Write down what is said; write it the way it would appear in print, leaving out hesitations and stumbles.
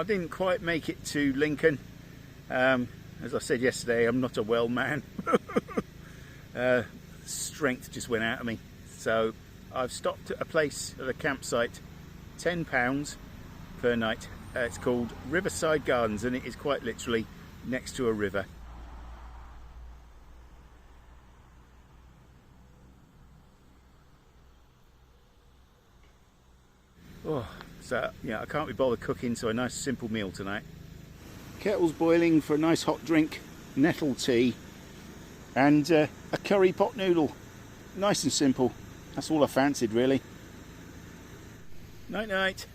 I didn't quite make it to Lincoln. As I said yesterday, I'm not a well man. Strength just went out of me. So I've stopped at a place at a campsite, £10 per night. It's called Riverside Gardens, and it is quite literally next to a river. Oh, so yeah, I can't be bothered cooking, so a nice simple meal tonight. Kettle's boiling for a nice hot drink, nettle tea, and a curry pot noodle. Nice and simple. That's all I fancied, really. Night night.